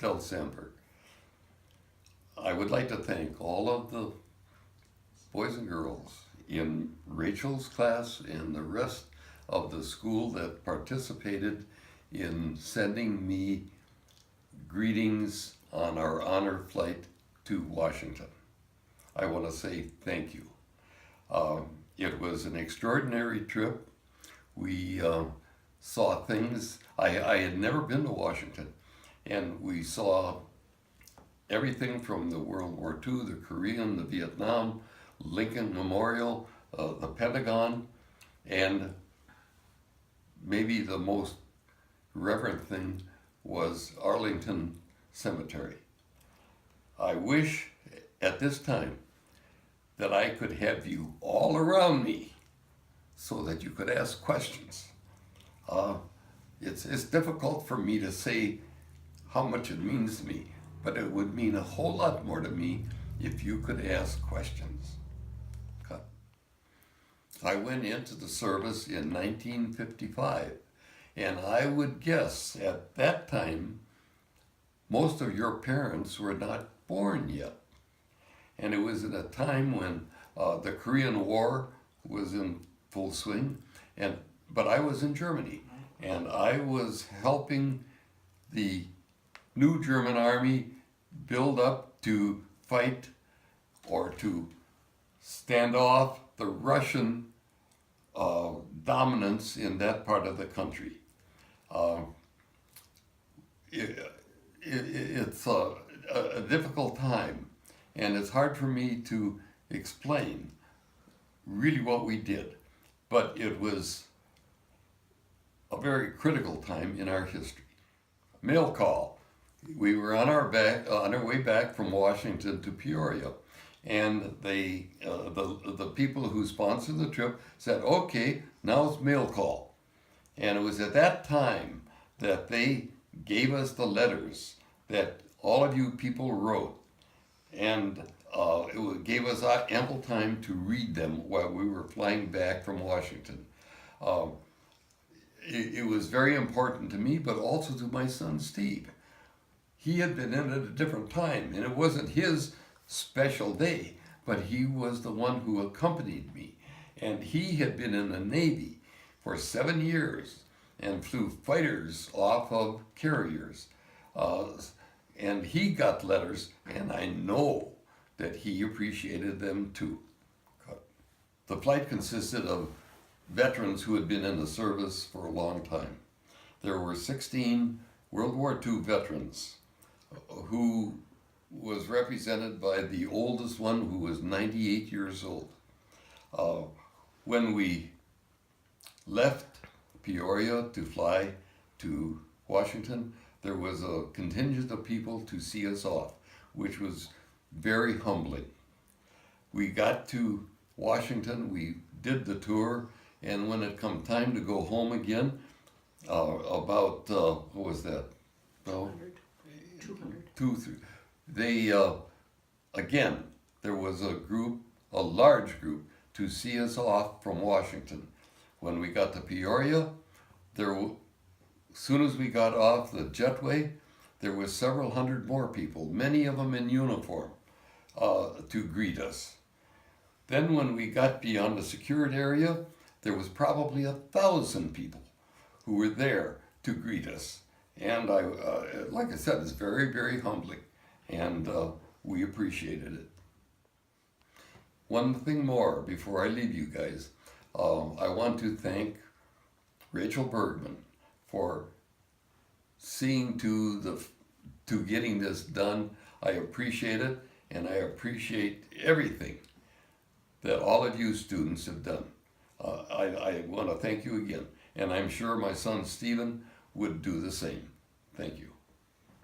Del Sandberg. I would like to thank all of the boys and girls in Rachel's class and the rest of the school that participated in sending me greetings on our honor flight to Washington. I want to say thank you. It was an extraordinary trip. We saw things. I had never been to Washington, and we saw everything from the World War II, the Korean, the Vietnam, Lincoln Memorial, the Pentagon, and maybe the most reverent thing was Arlington Cemetery. I wish at this time that I could have you all around me so that you could ask questions. It's difficult for me to say how much it means to me, but it would mean a whole lot more to me if you could ask questions. Okay. I went into the service in 1955, and I would guess at that time most of your parents were not born yet. And it was at a time when the Korean War was in full swing, but I was in Germany, and I was helping the new German army build up to fight or to stand off the Russian dominance in that part of the country. It's a difficult time, and it's hard for me to explain really what we did, but it was a very critical time in our history. Mail call. We were on our way back from Washington to Peoria, and the people who sponsored the trip said, "Okay, now it's mail call," and it was at that time that they gave us the letters that all of you people wrote, and gave us ample time to read them while we were flying back from Washington. It was very important to me, but also to my son Steve. He had been in at a different time, and it wasn't his special day, but he was the one who accompanied me. And he had been in the Navy for 7 years and flew fighters off of carriers. And he got letters, and I know that he appreciated them too. The flight consisted of veterans who had been in the service for a long time. There were 16 World War II veterans who was represented by the oldest one, who was 98 years old. When we left Peoria to fly to Washington, there was a contingent of people to see us off, which was very humbling. We got to Washington, we did the tour, and when it come time to go home again, what was that? 200. 200. They, again, there was a large group to see us off from Washington. When we got to Peoria, as soon as we got off the jetway, there was several hundred more people, many of them in uniform, to greet us. Then when we got beyond the secured area, there was probably 1,000 people who were there to greet us. And like I said, it's very, very humbling, and we appreciated it. One thing more before I leave you guys. I want to thank Rachel Bergman for seeing to getting this done. I appreciate it, and I appreciate everything that all of you students have done. I want to thank you again, and I'm sure my son Stephen would do the same. Thank you.